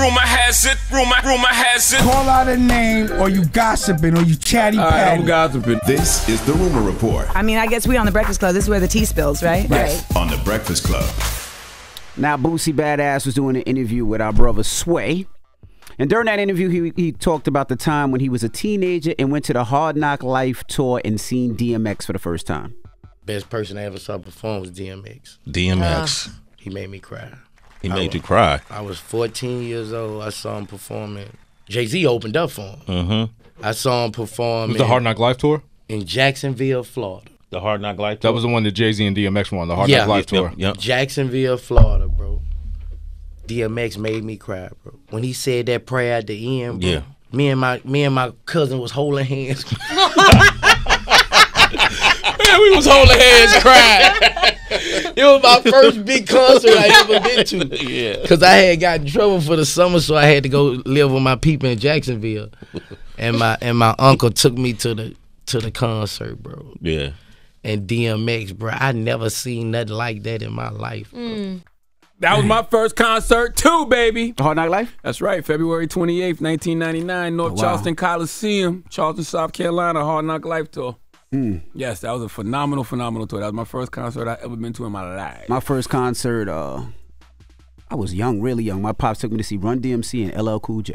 has it. Call out a name, or you gossiping, or you chatty patty. I'm gossiping. This is the Rumor Report. I mean, I guess we on the Breakfast Club. This is where the tea spills, right? Yes, on the Breakfast Club. Now, Boosie Badazz was doing an interview with our brother Sway. And during that interview, he talked about the time when he was a teenager and went to the Hard Knock Life tour and seen DMX for the first time. Best person I ever saw perform was DMX. DMX. He made me cry. He made you cry. I was 14 years old. I saw him performing. Jay-Z opened up for him. I saw him perform. Was the Hard Knock Life tour? In Jacksonville, Florida. The Hard Knock Life tour? That was the one that Jay-Z and DMX were on, the Hard Knock Life tour. Yep. Jacksonville, Florida, bro. DMX made me cry, bro. When he said that prayer at the end, bro, me and my cousin was holding hands. Man, we was holding hands crying. It was my first big concert I ever been to. Yeah. Because I had got in trouble for the summer, so I had to go live with my people in Jacksonville. And my uncle took me to the concert, bro. Yeah. And DMX, bro, I never seen nothing like that in my life, bro. That was my first concert too, baby. Hard Knock Life? That's right, February 28th, 1999, North Charleston Coliseum, Charleston, South Carolina, Hard Knock Life tour. Yes, that was a phenomenal tour. That was my first concert I ever been to in my life. My first concert, I was young, really young. My pops took me to see Run DMC and LL Cool J.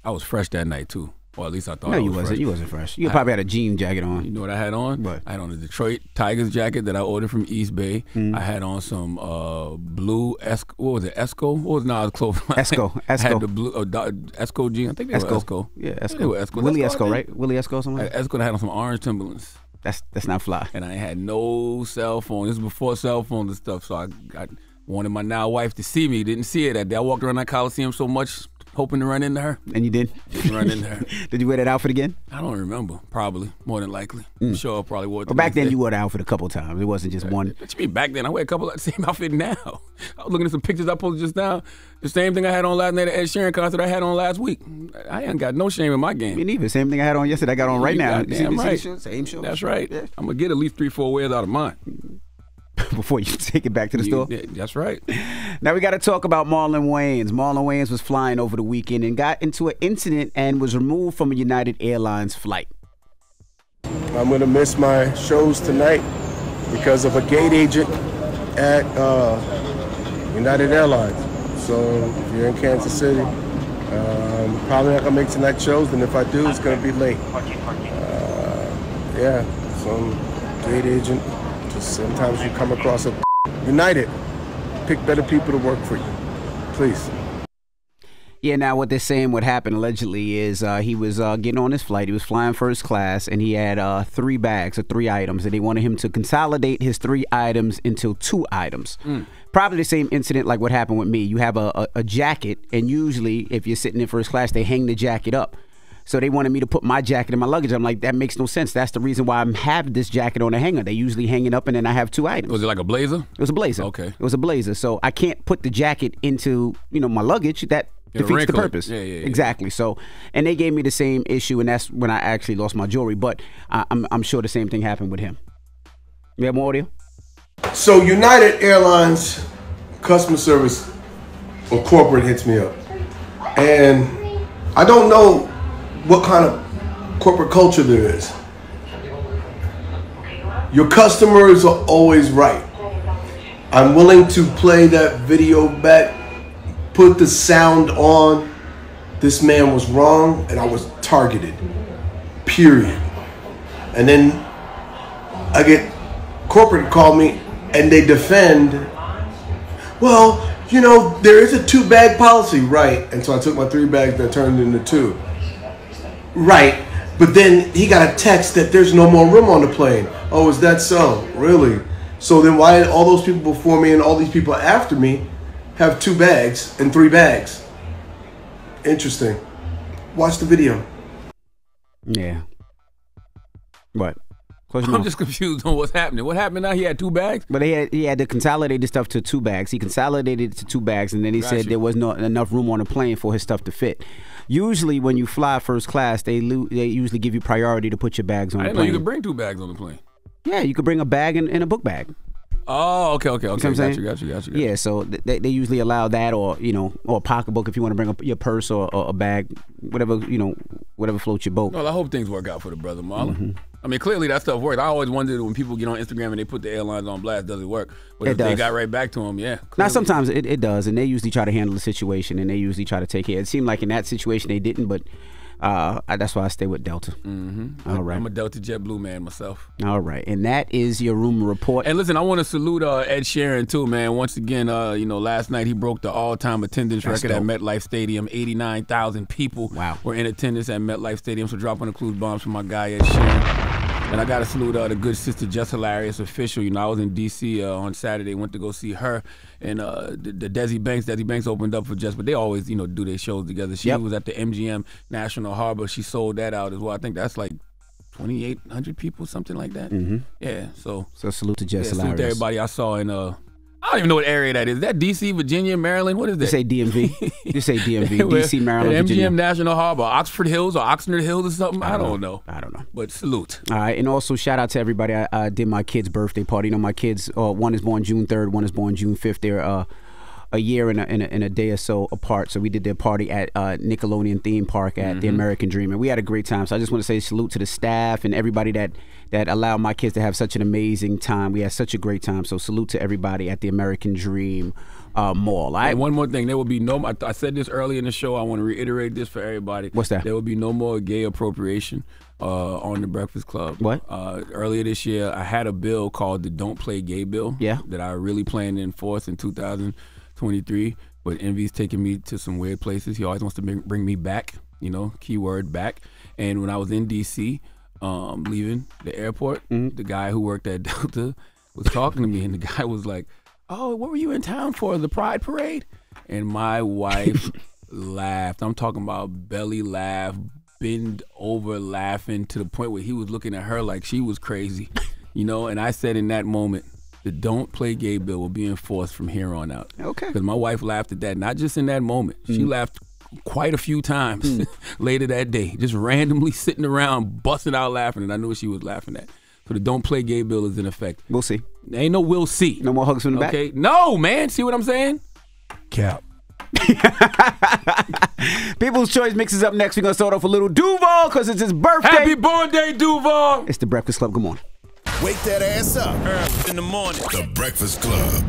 I was fresh that night too. Or at least I thought No, I was you wasn't. fresh. You wasn't fresh. You probably had a jean jacket on. You know what I had on? What? I had on a Detroit Tigers jacket that I ordered from East Bay. I had on some blue what was it? Esco? What was it? No, it was close. Esco. I had the blue Esco jean. I think they were Esco. Yeah, I think they were Esco. Esco. Willie That's Esco, what I right? think. Willie Esco, something like that? Esco had on some orange Timberlands. That's not fly. And I had no cell phone. This was before cell phones and stuff. So I wanted my now wife to see me. Didn't see her that day. I walked around that Coliseum so much, hoping to run into her. And you did? Didn't run into her. Did you wear that outfit again? I don't remember. Probably. More than likely. I'm sure I probably wore it. Well, back then you wore the outfit a couple times. It wasn't just one. What you mean back then? I wear a couple of the same outfit now. I was looking at some pictures I posted just now. The same thing I had on last night at Ed Sheeran concert I had on last week. I ain't got no shame in my game. Me neither. Same thing I had on yesterday. I got on right now. Damn right. Same show. That's right. Yeah. I'm going to get at least 3-4 wears out of mine. Before you take it back to the store? Yeah, that's right. Now we got to talk about Marlon Wayans. Marlon Wayans was flying over the weekend and got into an incident and was removed from a United Airlines flight. I'm going to miss my shows tonight because of a gate agent at United Airlines. So if you're in Kansas City, probably not going to make tonight's shows, and if I do, it's going to be late. Yeah, some gate agent. Just sometimes you come across a United. Pick better people to work for you, please. Yeah, now what they're saying what happened allegedly is he was getting on his flight. He was flying first class, and he had 3 bags or 3 items, and they wanted him to consolidate his 3 items into 2 items. Probably the same incident like what happened with me. You have a jacket, and usually if you're sitting in first class, they hang the jacket up. So they wanted me to put my jacket in my luggage. I'm like, that makes no sense. That's the reason why I'm having this jacket on a hanger. They usually hang it up, and then I have 2 items. Was it like a blazer? It was a blazer. Okay. It was a blazer. So I can't put the jacket into, my luggage. That defeats the purpose. Yeah. Exactly. So, and they gave me the same issue, and that's when I actually lost my jewelry. But I'm sure the same thing happened with him. You have more audio? So United Airlines customer service or corporate hits me up, and I don't know what kind of corporate culture there is. Your customers are always right. I'm willing to play that video back, put the sound on. This man was wrong and I was targeted, period. And then I get corporate call me and they defend, well, there is a 2-bag policy, right? And so I took my 3 bags that turned into 2. Right, but then he got a text that there's no more room on the plane. Oh, is that so? Really? So then why did all those people before me and all these people after me have 2 bags and 3 bags? Interesting. Watch the video. Yeah. What? I'm just confused on what's happening. What happened now? He had 2 bags? But he had to consolidate the stuff to 2 bags. He consolidated it to 2 bags, and then he said there was not enough room on the plane for his stuff to fit. Usually, when you fly first class, they usually give you priority to put your bags on the plane. I didn't know you could bring 2 bags on the plane. Yeah, you could bring a bag and a book bag. Oh, okay. You know what I'm saying? Got you. Yeah, so they usually allow that, or or a pocketbook if you want to bring up your purse or a bag, whatever whatever floats your boat. Well, I hope things work out for the brother Marlon. I mean, clearly that stuff works. I always wondered when people get on Instagram and they put the airlines on blast, does it work? But if they got right back to them, yeah. Clearly. Now, sometimes it does, and they usually try to handle the situation, and they usually try to take care. It seemed like in that situation they didn't, but that's why I stay with Delta. All right. I'm a Delta JetBlue man myself. All right, and that is your rumor report. And listen, I want to salute Ed Sheeran too, man. Once again, last night he broke the all-time attendance record at MetLife Stadium. 89,000 people were in attendance at MetLife Stadium. So dropping the clues bombs for my guy Ed Sheeran. And I got to salute the good sister Just Hilarious Official. I was in D.C. On Saturday, went to go see her. And the Desi Banks opened up for Just, but they always, do their shows together. She was at the MGM National Harbor. She sold that out as well. I think that's like 2,800 people, something like that. Yeah, so salute to Just Hilarious. Salute to everybody I saw in I don't even know what area that is. Is that D.C., Virginia, Maryland? What is that? Just say DMV. Just say DMV. D.C., Maryland, Virginia. MGM National Harbor, Oxford Hills or Oxnard Hills or something? I don't know. But salute. All right, and also shout out to everybody. I did my kid's birthday party. My kids, one is born June 3rd, one is born June 5th. They're a year and a day or so apart. So we did their party at Nickelodeon theme park at the American Dream, and we had a great time. So I just want to say salute to the staff and everybody that allowed my kids to have such an amazing time. We had such a great time. So salute to everybody at the American Dream Mall. All right? And one more thing, there will be no. I said this earlier in the show. I want to reiterate this for everybody. What's that? There will be no more gay appropriation on the Breakfast Club. What? Earlier this year, I had a bill called the Don't Play Gay bill. Yeah. That I really planned to enforce in 2023, but Envy's taking me to some weird places. He always wants to bring me back, keyword back. And when I was in D.C., leaving the airport, the guy who worked at Delta was talking to me, and the guy was like, "Oh, what were you in town for, the Pride Parade?" And my wife laughed. I'm talking about belly laugh, bend over laughing to the point where he was looking at her like she was crazy, and I said in that moment, the Don't Play Gay bill will be enforced from here on out. Okay. Because my wife laughed at that, not just in that moment. She laughed quite a few times later that day, just randomly sitting around, busting out laughing, and I knew what she was laughing at. So the Don't Play Gay bill is in effect. We'll see. There ain't no we'll see. No more hugs from the back? Okay. No, man. See what I'm saying? Cap. People's Choice mixes up next. We're going to start off a little Duval because it's his birthday. Happy born day, Duval. It's the Breakfast Club. Good morning. Wake that ass up. Early in the morning. The Breakfast Club.